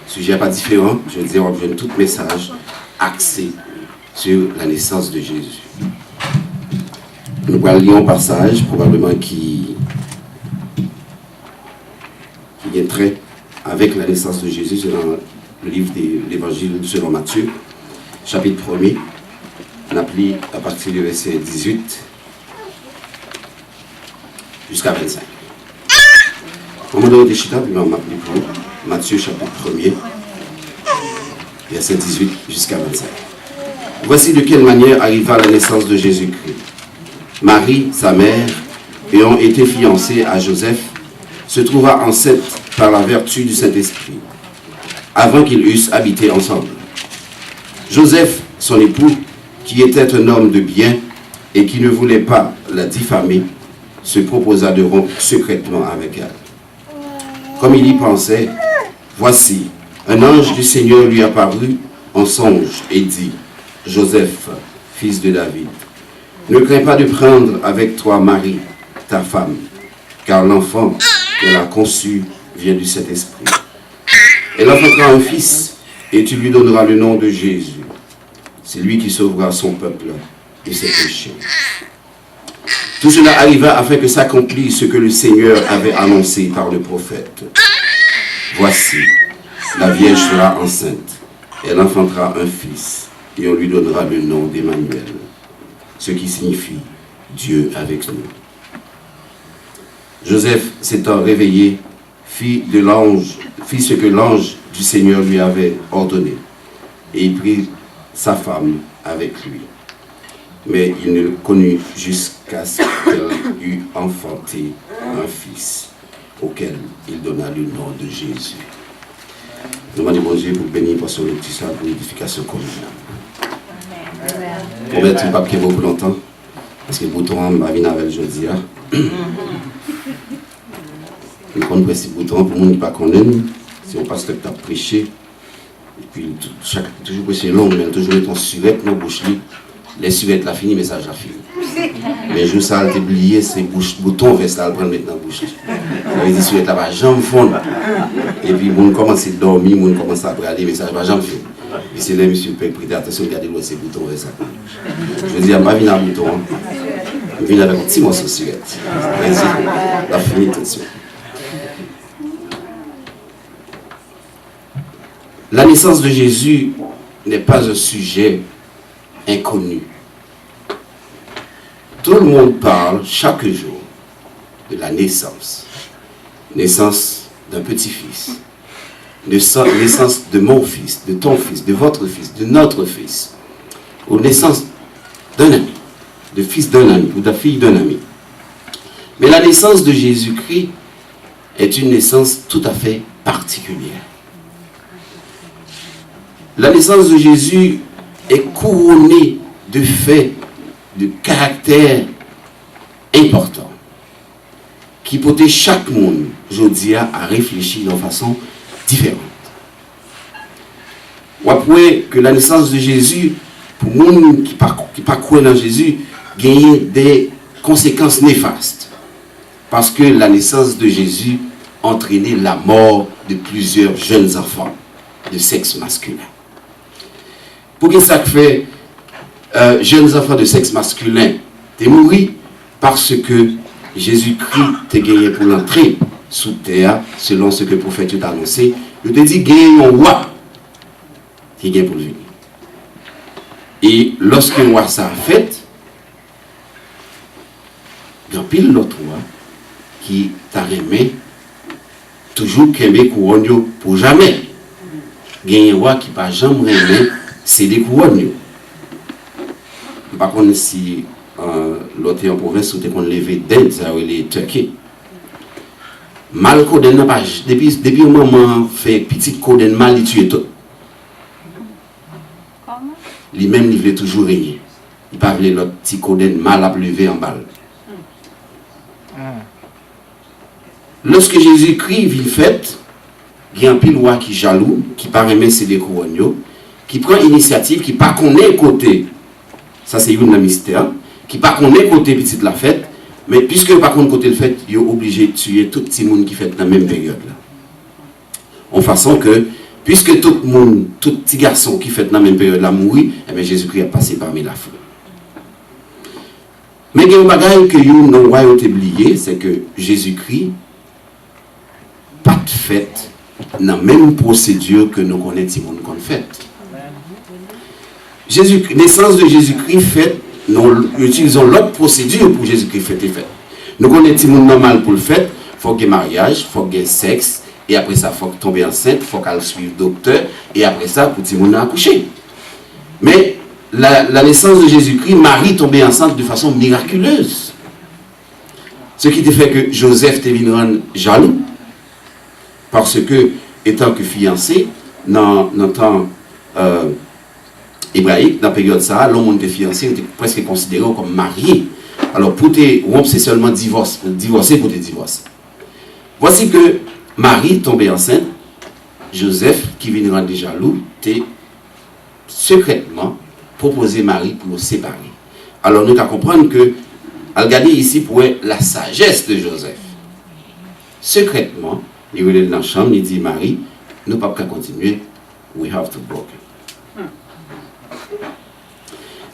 sujet n'est pas différent. Je veux dire, on a tout message axé sur la naissance de Jésus. Nous allons lire un passage, probablement qui est trait avec la naissance de Jésus. C'est dans le livre de l'Évangile selon Matthieu, chapitre 1er. On applique à partir du verset 18 jusqu'à 25. Au moment de Chita, on m'applique pour Matthieu, chapitre 1er, verset 18 jusqu'à 25. Voici de quelle manière arriva la naissance de Jésus-Christ. Marie, sa mère, ayant été fiancée à Joseph, se trouva enceinte par la vertu du Saint-Esprit, avant qu'ils eussent habité ensemble. Joseph, son époux, qui était un homme de bien et qui ne voulait pas la diffamer, se proposa de rompre secrètement avec elle. Comme il y pensait, voici, un ange du Seigneur lui apparut en songe et dit, « Joseph, fils de David, ne crains pas de prendre avec toi Marie, ta femme, car l'enfant qu'elle a conçu vient du Saint-Esprit. Elle enfantera un fils, et tu lui donneras le nom de Jésus. C'est lui qui sauvera son peuple de ses péchés. » Tout cela arriva afin que s'accomplisse ce que le Seigneur avait annoncé par le prophète. Voici, la Vierge sera enceinte, elle enfantera un fils, et on lui donnera le nom d'Emmanuel, ce qui signifie Dieu avec nous. Joseph, s'étant réveillé, fit ce que l'ange du Seigneur lui avait ordonné, et il prit sa femme avec lui. Mais il ne le connut jusqu'à ce qu'elle eût enfanté un fils, auquel il donna le nom de Jésus. Nous demandons bon Dieu pour bénir pour son petit saint pour l'édification commune. On va être pas qui vaut pour longtemps, parce que le bouton va venir avec jeudi. Nous connaissons le bouton pour les gens qui ne connaissent pas. Si on passe le temps à prêcher, et puis toujours prêcher long, mais toujours mettre en surette dans la bouche. Les surettes la fini, mais ça j'ai fini. Mais je ça a oublié, c'est bouton vers ça, prendre maintenant dans la bouche. Ça veut dire surette là va jamais fondre. Et puis on commence à dormir, on commence à brader, mais ça va jamais faire. Et c'est là, monsieur, peut prêter attention, regardez l'autre, ces boutons vers ça. Je veux dire, je ne viens pas à bouton, je viens avec un petit morceau de surette. La fini tout de suite. La naissance de Jésus n'est pas un sujet inconnu. Tout le monde parle chaque jour de la naissance. Naissance d'un petit-fils. Naissance de mon fils, de ton fils, de votre fils, de notre fils. Ou naissance d'un ami, de fils d'un ami ou de fille d'un ami. Mais la naissance de Jésus-Christ est une naissance tout à fait particulière. La naissance de Jésus est couronnée de faits, de caractères importants qui portent chaque monde, aujourd'hui, à réfléchir de façon différente. Ou après que la naissance de Jésus, pour les gens qui ne pas croient dans Jésus, gagne des conséquences néfastes. Parce que la naissance de Jésus entraînait la mort de plusieurs jeunes enfants de sexe masculin. Pour que ça fait jeunes enfants de sexe masculin t'es mouru parce que Jésus-Christ t'a gagné pour l'entrée sous terre, selon ce que le prophète a annoncé. Il te dit gagné un roi qui gagne pour venir. Et lorsque le roi ça a fait, il y a pile l'autre roi qui t'a remis toujours qu'aimer couronne pour jamais. Gagné un roi qui n'a jamais remis. C'est des couronnes. Par contre, si l'autre en province, ou qu'on levé d'Inde, ça veut les Turquie. Mal Coden n'a pas. Depuis un moment, fait petit Coden mal, il tue tout. Lui-même, il voulait toujours régner. Il ne pas voulait l'autre petit Coden mal à lever en balle. Lorsque Jésus-Christ vit fait, il y a un pile roi qui jaloux, qui paraît c'est des couronnes. Qui prend initiative, qui pas connaît côté, ça c'est une mystère, qui pas connaît côté petite la fête, mais puisque pas connaît côté le fête, il est obligé de tuer tout petit monde qui fait dans la même période là. En façon que Puisque tout le monde, tout petit garçon qui fait dans la même période la mourir, eh bien Jésus-Christ a passé parmi la foule. Mais il y a un bagage que nous avons oublié, c'est que Jésus-Christ pas de fait dans la même procédure que nous connaissons tout le monde qu'on fait. Naissance de Jésus-Christ fait, nous utilisons l'autre procédure pour Jésus-Christ fait. Nous connaissons tout le monde normal pour le fait, il faut qu'il y ait mariage, il faut qu'il y ait sexe, et après ça, il faut tomber enceinte, il faut qu'elle suive le docteur, et après ça, pour tout le monde accoucher. Mais la naissance de Jésus-Christ, Marie tombait enceinte de façon miraculeuse. Ce qui te fait que Joseph te venu rendre jaloux. Parce que, étant que fiancé, dans le temps hébraïque, dans la période ça, l'homme était fiancé, était presque considéré comme marié. Alors, pour te rompre, c'est seulement divorcer pour te divorcer. Voici que Marie tombée enceinte, Joseph, qui vient rendre jaloux, t'a secrètement proposé Marie pour nous séparer. Alors, nous devons comprendre que, à regarder ici, pour la sagesse de Joseph. Secrètement, il est dans la chambre, il dit Marie, nous ne pouvons pas continuer, we have to break.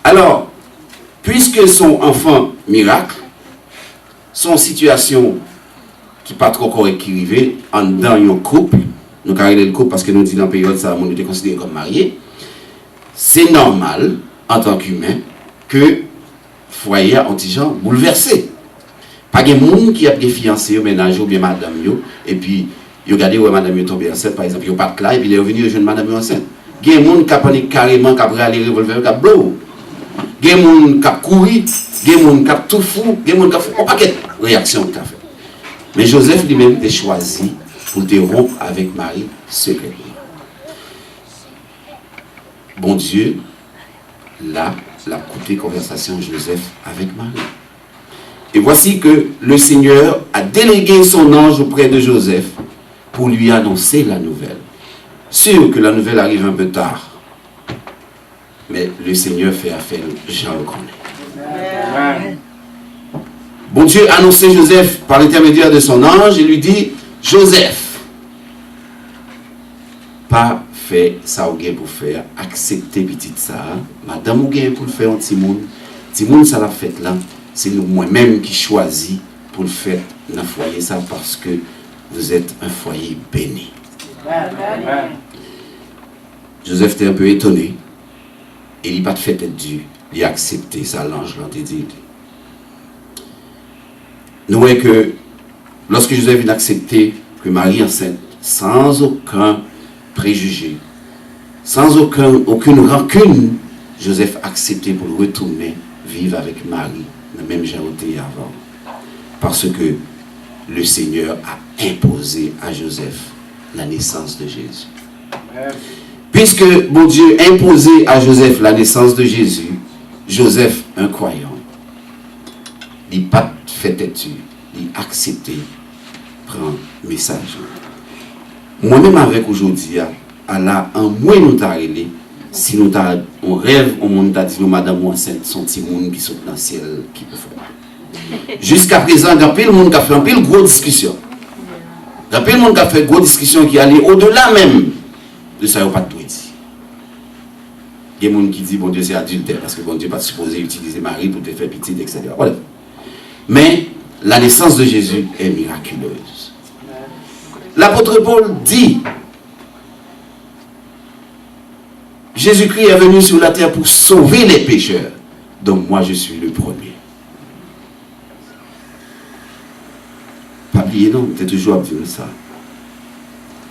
Alors, puisque son enfant miracle, son situation qui n'est pas trop correcte qui arrivait, en dans un couple, nous avons le couple parce que nous disons dans la période, ça on était considéré comme marié, c'est normal, en tant qu'humain, que le foyer a un petit genre bouleversé. Pas de monde qui a des fiancés au ménage ou bien madame, et puis, il regardez où madame est tombée enceinte, par exemple, il n'y a pas de là, et puis il est revenu rejoindre madame enceinte. Il y a des gens qui ont carrément, qui ont pris les revolvers, qui ont blow. Il y a des gens qui ont couru, il y a des gens qui ont tout fou, il y a des gens qui ont fait un paquet de réactions qu'il a fait. Mais Joseph lui-même a choisi pour te rompre avec Marie secrètement. Bon Dieu, là, la coupée conversation Joseph avec Marie. Et voici que le Seigneur a délégué son ange auprès de Joseph pour lui annoncer la nouvelle. Sûr que la nouvelle arrive un peu tard. Mais le Seigneur fait affaire, j'en reconnais. Bon Dieu a annoncé Joseph par l'intermédiaire de son ange et lui dit, Joseph, pas fait ça ou bien pour faire, accepter petite ça, madame ou bien pour le faire en Timoun, ça l'a fait là, c'est nous moi-même qui choisis pour le faire dans le foyer ça parce que vous êtes un foyer béni. Amen. Joseph était un peu étonné. Et il n'a pas de fait être dû. Il a accepté ça, l'ange l'a dit. Nous voyons que lorsque Joseph a accepté que Marie enceinte, sans aucun préjugé, sans aucune rancune, Joseph a accepté pour retourner vivre avec Marie, le même genre avant. Parce que le Seigneur a imposé à Joseph la naissance de Jésus. Puisque bon Dieu a imposé à Joseph la naissance de Jésus, Joseph, un croyant, il n'a pas fait têtu, il a accepté, prend message. Moi-même avec aujourd'hui, Allah, en moins nous t'a relé, si nous on rêve, on t'a dit, madame enceinte, son petit monde qui sont dans le ciel, qui peut faire. Jusqu'à présent, il y a plein de monde qui a fait une grosse discussion. Il y a plein de monde qui a fait une grosse discussion qui allait au-delà même de ça, il n'y a pas de tout dit. Il y a des gens qui disent, bon Dieu, c'est adultère, parce que bon Dieu n'est pas supposé utiliser Marie pour te faire petite, etc. Voilà. Mais la naissance de Jésus est miraculeuse. L'apôtre Paul dit, Jésus-Christ est venu sur la terre pour sauver les pécheurs, donc moi je suis le premier. Pas oublier, non, tu es toujours à dire ça.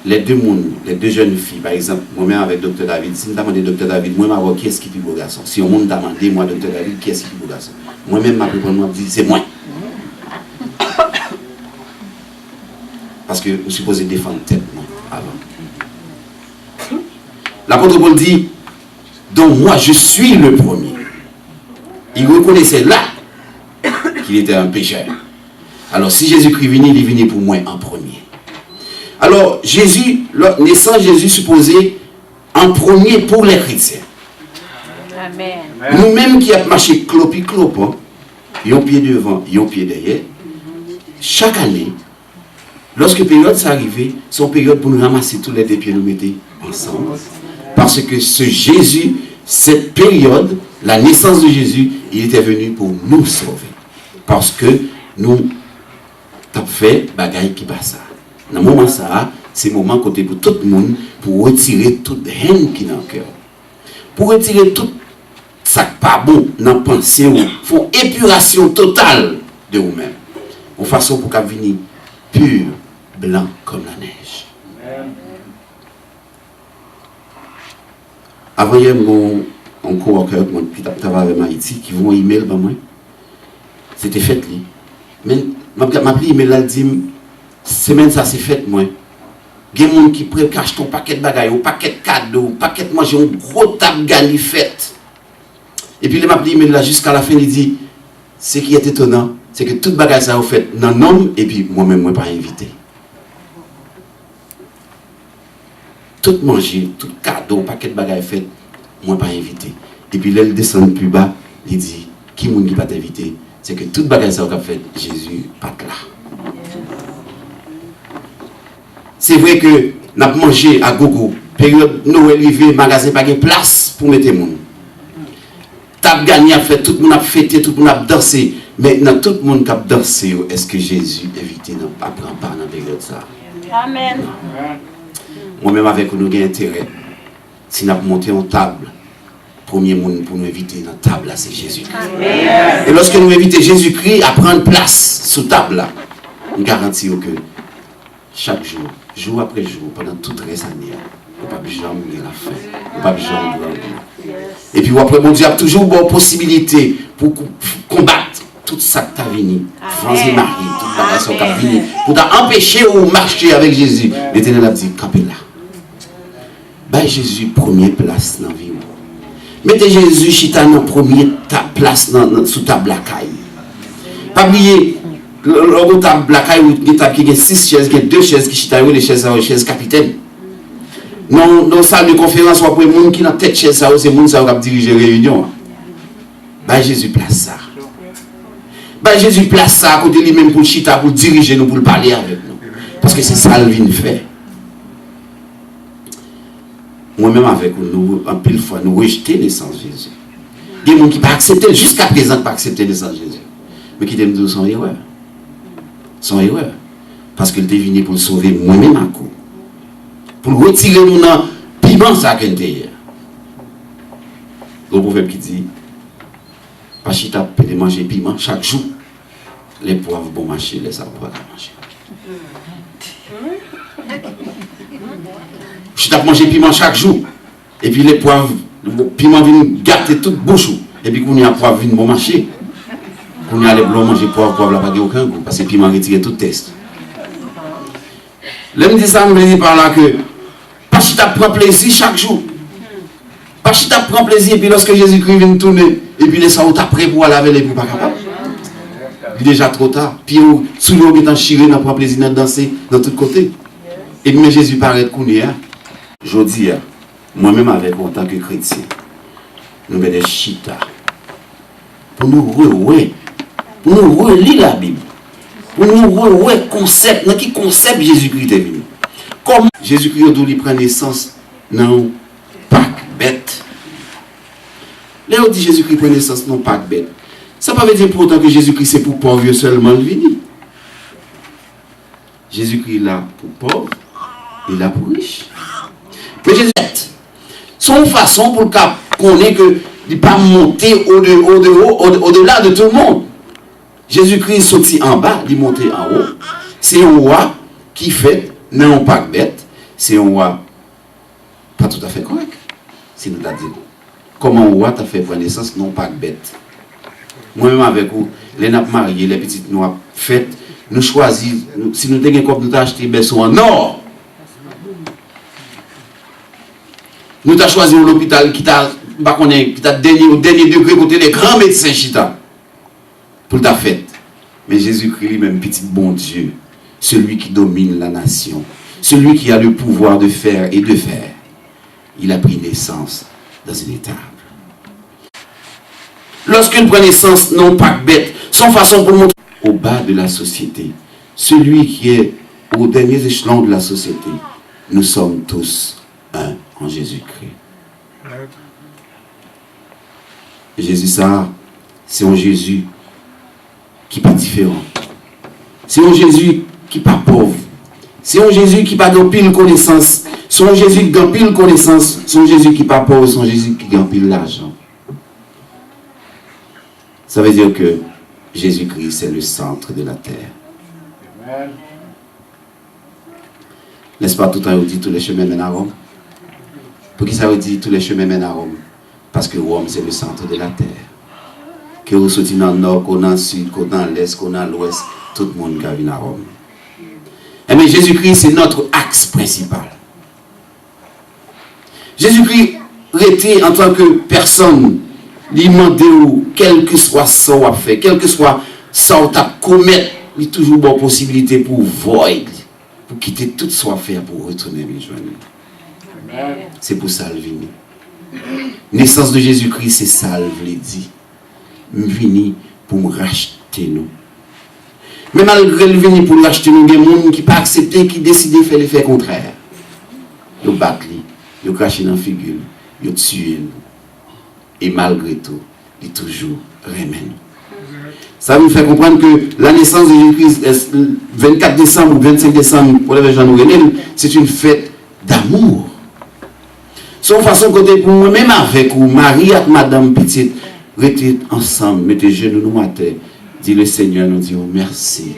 Les deux jeunes filles, par exemple, moi-même avec Dr. David, si je demande Dr. David, moi-même, qui est-ce qui est plus beau garçon? Si on m'a demandé, moi, Dr. David, qui est-ce qui est plus beau garçon? Moi-même, ma réponse, moi, je dis, c'est moi. Parce que vous supposez défendre tête, moi, avant. L'apôtre Paul dit, donc moi, je suis le premier. Il reconnaissait là qu'il était un pécheur. Alors, si Jésus-Christ venait, il est venu pour moi en premier. Alors, Jésus, naissance Jésus supposé en premier pour les chrétiens. Amen. Nous-mêmes qui avons marché clopi clop, un pied devant, un pied derrière, chaque année, Lorsque période s'est arrivée, son période pour nous ramasser tous les deux pieds nous mettre ensemble. Parce que ce Jésus, cette période, la naissance de Jésus, il était venu pour nous sauver. Parce que nous avons fait bagaille qui passe ça. Dans le moment ça, c'est le moment côté pour tout le monde, pour retirer toute haine qui est dans le cœur. Pour retirer tout ça qui pas bon dans la pensée, il faut épuration totale de vous-même. De façon pour qu'elle vienne pur, blanc comme la neige. Avant hier, un coworker qui travaille avec Haïti, qui vont email pour moi. C'était fait lui. Mais ma email là dit semaine ça c'est fait moi. Il y a des gens qui cache ton paquet de bagages, un paquet de cadeaux, un paquet de manger, un gros table gagné fait. Et puis il m'a dit là jusqu'à la fin il dit ce qui est étonnant, c'est que tout bagage ça a fait dans nom et puis moi-même moi pas invité. Tout manger, tout cadeau, paquet de bagages fait, moi pas invité. Et puis là il descend plus bas, il dit qui moun qui pas t'inviter, c'est que tout bagage ça a fait Jésus pas là. C'est vrai que nous avons mangé à gogo, période Noël arrivé, magasin pas de place pour mettre les gens. Table gagné a fait, tout le monde a fêté, tout le monde a dansé. Mais dans tout le monde qui a dansé, est-ce que Jésus évité de ne pas prendre part dans la période ça? Amen. Moi-même avec nous, nous avons intérêt. Si nous avons monté en table, premier monde pour nous inviter dans la table là, c'est Jésus. Amen. Et lorsque nous invitons Jésus-Christ à prendre place sous table là, nous garantissons que chaque jour, jour après jour, pendant toute la année, on ne peut pas jamais la faim, on ne peut pas jamais. Et puis après, mon Dieu a toujours une possibilité pour combattre tout ça que tu as venu, France et Marie, tout ça que tu as venu, pour t'empêcher ou marcher avec Jésus. L'Éternel a dit, campez là. Ben Jésus, première place dans la vie. Mettez Jésus chita dans la première place sous ta blacaille. Pas oublier. Le table blacaille ou qui a 6 chaises, qui a 2 chaises qui chita les chaises capitaine. Non, dans la salle de conférence, après les gens qui ont tête chaise, c'est les gens qui ont dirigé la réunion. Ben Jésus place ça. Ben Jésus place ça à côté de lui-même pour le chita, pour diriger nous, pour parler avec nous. Parce que c'est ça qu'il vient faire. Moi-même avec nous, en pile fois, nous rejetons la naissance de Jésus. Il y a des gens qui ne peuvent pas accepter, jusqu'à présent, ne pas accepter la naissance de Jésus. Mais qui disent son erreur. Son erreur. Parce qu'il est venu pour sauver moi-même à coup. Pour retirer nous dans le piment ça qu'il y a. Le prophète qui dit, Pachita peut manger piment chaque jour. Les poivres vont marcher, les arbres vont manger. Pachita manger piment chaque jour. Et puis les poivres, le piment vient gâter toute bouche. Et puis quand il y a poivre, vient bon marcher. Quand il y a les blancs manger poivre, n'a pas aucun goût. Parce que le piment retire tout test. L'homme dit ça, me dit par là que Pachita prend plaisir chaque jour. Pachita prend plaisir, et puis lorsque Jésus-Christ vient tourner, et puis les sangs après pour aller avec les plus pas capables. Il est déjà trop tard. Puis sous l'eau, il est en chiré, il prend plaisir de danser dans tous côtés. Et puis Jésus paraît qu'on est. Je dis, moi-même avec en tant que chrétien, nous avons des chita. Pour nous relire la Bible. Pour nous relire concept, dans quel concept Jésus-Christ est venu. Comment Jésus-Christ a dû prendre naissance dans Pâques bête. Là on dit Jésus-Christ prend naissance dans Pâques bête. Ça ne veut pas dire pour autant que Jésus-Christ c'est pour pauvres seulement le vini. Jésus-Christ est là pour pauvres et là pour riches. Mais Jésus son façon pour qu'on ait que il pas monter au-delà de tout le monde. Jésus-Christ sorti en bas, il monté en haut. C'est un roi qui fait non pas bête, c'est un roi pas tout à fait correct. Si nous t'a dit comment un roi t'a fait prendre naissance non pas bête. Moi-même avec vous, les nappes mariées, les petites noirs faites, nous choisissons, si nous avons comme nous acheté berceau en or. Nous avons choisi l'hôpital qui t'a au dernier degré côté les grands médecins chita pour ta fête. Mais Jésus-Christ lui-même, petit bon Dieu, celui qui domine la nation, celui qui a le pouvoir de faire et de faire, il a pris naissance dans une étable. Lorsqu'il prend naissance, non pas bête, sans façon pour montrer au bas de la société, celui qui est aux derniers échelons de la société, nous sommes tous un en Jésus-Christ. Jésus, ça, c'est un Jésus qui n'est pas différent. C'est un Jésus qui n'est pas pauvre. C'est un Jésus qui n'a pas de pile connaissance. C'est un Jésus qui a pile connaissance. C'est un Jésus qui n'est pas pauvre. C'est un Jésus qui a pile l'argent. Ça veut dire que Jésus-Christ, c'est le centre de la terre. N'est-ce pas, tout le temps, on dit tous les chemins mènent à Rome? Pour qui ça veut dire tous les chemins mènent à Rome? Parce que Rome, c'est le centre de la terre. Que vous sortez dans le nord, qu'on dans le sud, qu'on dans l'est, qu'on dans l'ouest, tout le monde qui vient à Rome. Eh bien, Jésus-Christ, c'est notre axe principal. Jésus-Christ était en tant que personne, il demandait où, quel que soit ce qu'on a fait, quel que soit ce qu'on a commis, il y a toujours bonne possibilité pour void, pour quitter tout ce qu'on a fait, pour retourner les joindre. C'est pour ça qu'il vient. Naissance de Jésus-Christ, c'est ça qu'il dit. Il vient pour me racheter nous. Mais malgré le venir pour racheter nous, il y a des gens qui n'ont pas accepté, qui décident de faire l'effet contraire. Ils battent, ils crachent dans la figure, ils tuent. Et malgré tout, ils toujours remènent. Ça nous fait comprendre que la naissance de Jésus-Christ, 24 décembre ou 25 décembre, pour les gens nous, c'est une fête d'amour. Son façon côté pour moi, même avec vous, Marie et Madame Petite, restez ensemble, mettez genoux nous à terre, dit le Seigneur, nous dit merci.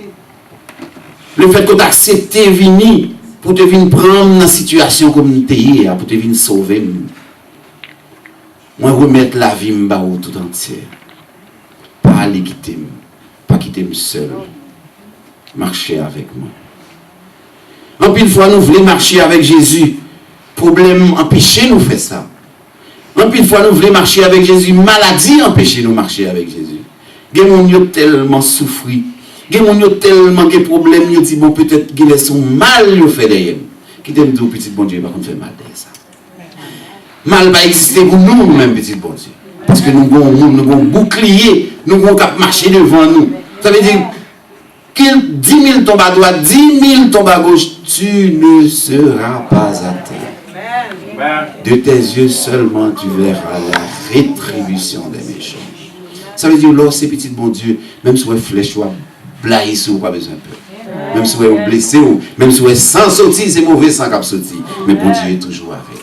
Le fait que tu acceptes de venir pour te venir prendre la situation comme tu es, pour te venir sauver. Moi, remettre la vie tout entière. Pas aller quitter, pas quitter seul. Marcher avec moi. En pile fois, nous voulons marcher avec Jésus. Problème empêcher nous faire ça. En pile fois, nous voulons marcher avec Jésus. Maladie empêcher nous marcher avec Jésus. Les gens ont tellement souffert. Les gens ont tellement de problèmes. Ils disent, bon, peut-être qu'ils sont mal fait derrière. Qui t'aime dire, petit bon Dieu, par contre, fait mal derrière ça. Mal va exister pour nous, nous-mêmes, petit bon Dieu. Parce que nous avons un bouclier, nous avons qu'à marcher devant nous. Ça veut dire que 10 000 tombent à droite, 10 000 tombent à gauche, tu ne seras pas à terre. De tes yeux seulement, tu verras la rétribution des méchants. Ça veut dire, lorsque petit bon Dieu, même si vous êtes flèche, vous blaye, vous pas besoin de peur. Même si vous êtes blessé, même si vous êtes sans sortir, c'est mauvais sans cap sortir. Mais bon Dieu est toujours avec vous.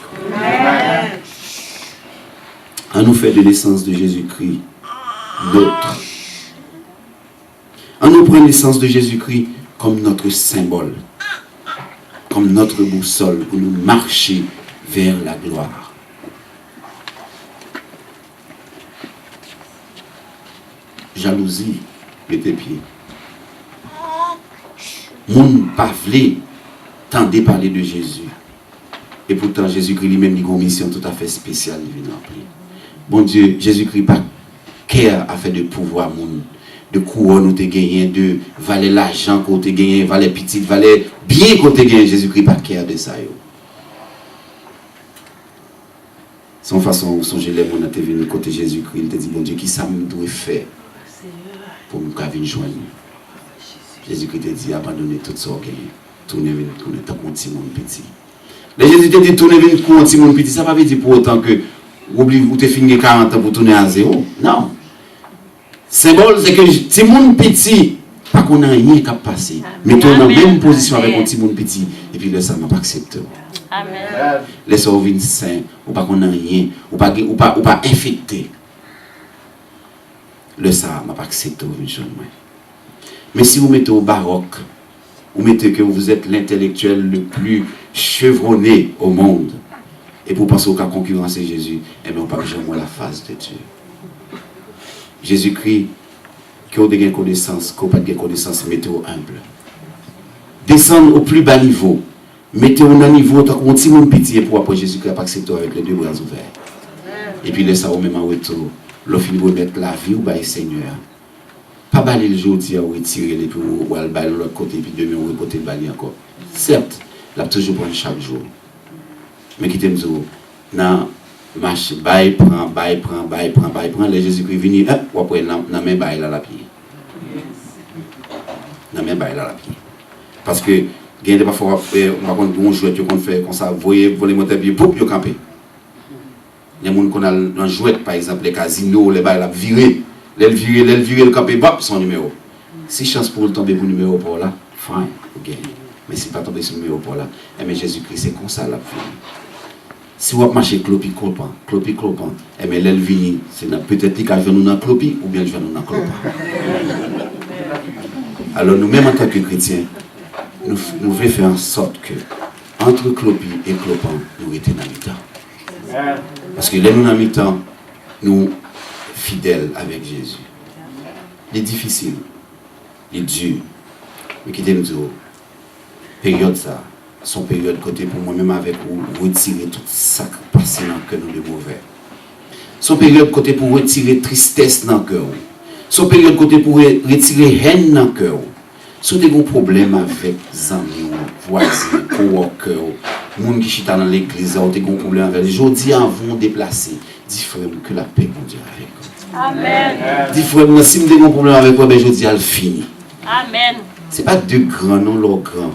On nous fait de l'essence de Jésus-Christ notre. On nous prend l'essence de Jésus-Christ comme notre symbole, comme notre boussole pour nous marcher vers la gloire. Jalousie, mettez pied. Moun pas vle tendez parler de Jésus. Et pourtant, Jésus-Christ lui-même a une mission tout à fait spéciale. Bon Dieu, Jésus-Christ pas care à faire de pouvoir moun, de couronne où tu gagné, de valer l'argent qu'on tu gagné, valer petit, valer bien qu'on tu gagné. Jésus-Christ pas care de ça. Son façon où son gelé mon a venu côté Jésus-Christ, il te dit bon Dieu qui ça me doit faire pour me venir joindre. Jésus-Christ te dit abandonner tout ça OK. Tourner venir tourner tant qu'on petit monde petit. Les Jésus te dit tourner venir pour un petit monde petit, ça pas veut dire pour autant que oublie ou te fini 40 ans pour tourner à zéro. Non. Symbole c'est que petit monde petit pas qu'on a rien qu'à passer. Mettons dans la même position avec un petit monde petit et puis là ça m'a pas accepté. Amen. Laissez-vous venir saint, ou pas qu'on a rien, ou pas infecté. Le ça m'a pas accepté au venir moi. Mais si vous mettez au baroque, vous mettez que vous êtes l'intellectuel le plus chevronné au monde, et pour penser au cas concurrencer Jésus, eh bien on parle jamais la face de Dieu. Jésus-Christ, qui a des connaissances, qui n'a pas de connaissances, mettez-vous humble. Descendre au plus bas niveau. Mettez-vous à un niveau, tant qu'on petit monde pitié pour après Jésus-Christ a accepté avec les deux bras ouverts. Et puis laissez-vous même en retour, l'offre de remettre la vie au bas Seigneur. Pas balayer le jour d'hier ou retirer les puis ou aller de l'autre côté puis demain ou côté balayer encore. Certes, là toujours prendre chaque jour. Mais qui t'aime dire non marche bail prend les Jésus-Christ venir ou après na main bail là la pied. Na main bail là la pied. Parce que Il y a parfois, on jouet qu'on fait comme ça, vous voyez, voler mon tapis, pour vous camper. Il y a des gens qui ont un jouet, par exemple, les casinos, les balles, virer, le camper, bop, son numéro. Si chance pour le tomber pour le numéro pour là, fine, ok. Mais si pas tomber sur le numéro pour là, mais Jésus-Christ, c'est comme ça la vie. Si vous marchez clopi clopin, mais l'elvini, c'est peut-être qu'il va nous dans clopi ou bien il va nous dans clopin. Alors nous-mêmes en tant que chrétiens, nous voulons faire en sorte que entre clopi et clopin, nous étions dans le mi-temps. Parce que là nous dans le mi-temps, nous fidèles avec Jésus. Il est difficile, il est dur, mais qui nous dit, période ça. Son période côté pour moi-même avec vous retirer tout ça qui passe dans le cœur de mauvais. Son période côté pour retirer tristesse dans le cœur. Son période côté pour retirer haine dans le cœur. Si vous avez un problème avec les amis, voisins, coworkers, les gens qui sont dans l'église, vous avez un problème avec eux, je dis à vous déplacer. Dis frère que la paix mon Dieu avec vous. Amen. Dis frère, si vous avez un problème avec vous, je dis à le fini. Amen. Ce n'est pas de grands, non, leur grand.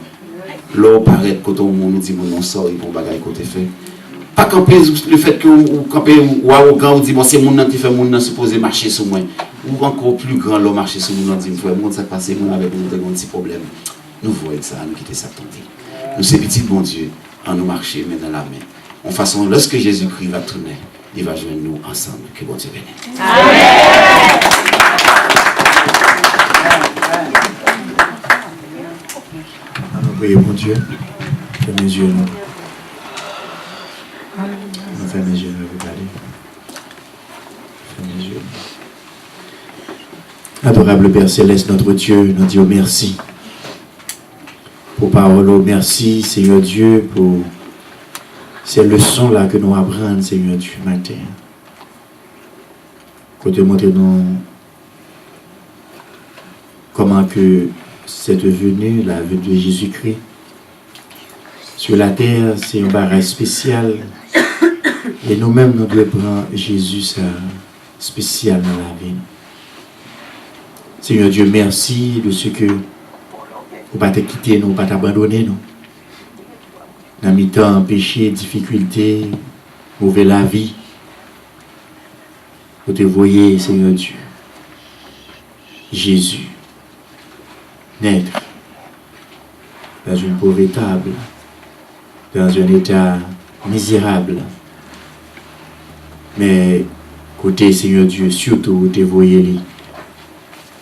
Là, paraît quand on nous dit mon nom sort, il faut bagaille côté fait. Pas camper le fait que vous campez ou arrogant, vous dites bon c'est mon nom qui fait mon nom supposé marcher sur moi. Ou encore plus grand l'homme marcher sur nous, dit frère, mon ça passe, mon avec nous des petits problèmes. Nous voyons ça, nous quitter ça tomber. Nous c'est petit bon Dieu, en nous marcher mais dans la main. En façon lorsque Jésus-Christ va tourner, il va joindre nous ensemble. Que bon Dieu bénisse. Amen. Priez mon Dieu, fermez mes yeux, nous. Fermez mes yeux, nous, regardez. Fermez mes yeux. Adorable Père Céleste, notre Dieu, nous disons merci. Pour parole, merci, Seigneur Dieu, pour ces leçons-là que nous apprenons, Seigneur Dieu, matin. Côté montrez-nous comment que cette venue, la venue de Jésus-Christ, sur la terre, c'est un barrage spécial. Et nous-mêmes, nous devons prendre Jésus, ça, spécial dans la vie. Seigneur Dieu, merci de ce que vous ne pas te quitter, nous, pas t'abandonner, nous. Dans le temps, péché, difficulté, mauvais la vie. Vous te voyez, Seigneur Dieu, Jésus, naître dans une pauvreté table, dans un état misérable. Mais côté Seigneur Dieu, surtout vous te voyez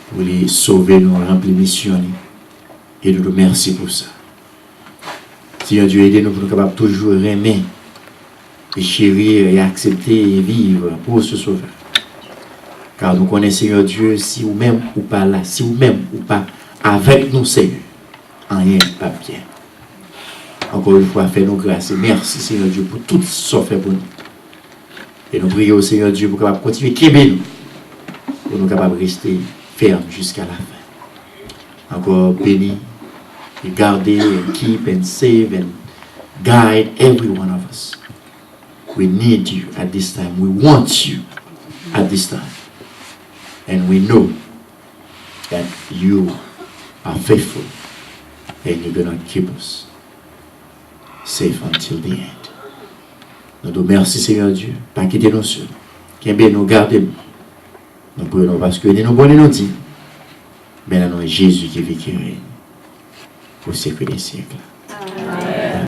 pour les sauver, nous remplir mission. Et nous nous remercions pour ça. Seigneur Dieu, aidez-nous pour nous capables toujours aimer et chérir et accepter et vivre pour ce sauveur. Car nous connaissons, Seigneur Dieu, si vous-même ou pas là, si vous-même ou pas avec nous, Seigneur, rien pas bien. Encore une fois, fais-nous grâce et merci, Seigneur Dieu, pour tout ce que fait pour nous. Et nous prions, Seigneur Dieu, pour nous continuer à quitter nous, pour nous capables de rester fermes jusqu'à la fin. Encore béni, et garder, and keep, and save, and guide every one of us. We need you at this time. We want you at this time. And we know that you are faithful and you're going to keep us safe until the end. Nous te remercions, Seigneur Dieu, pas quitter nous seuls. Qu'il bien nous garde nous. Nous prions parce que nous bonnes nous dit. Mais là, nous Jésus qui vit qui règne au siècle des siècles. Amen.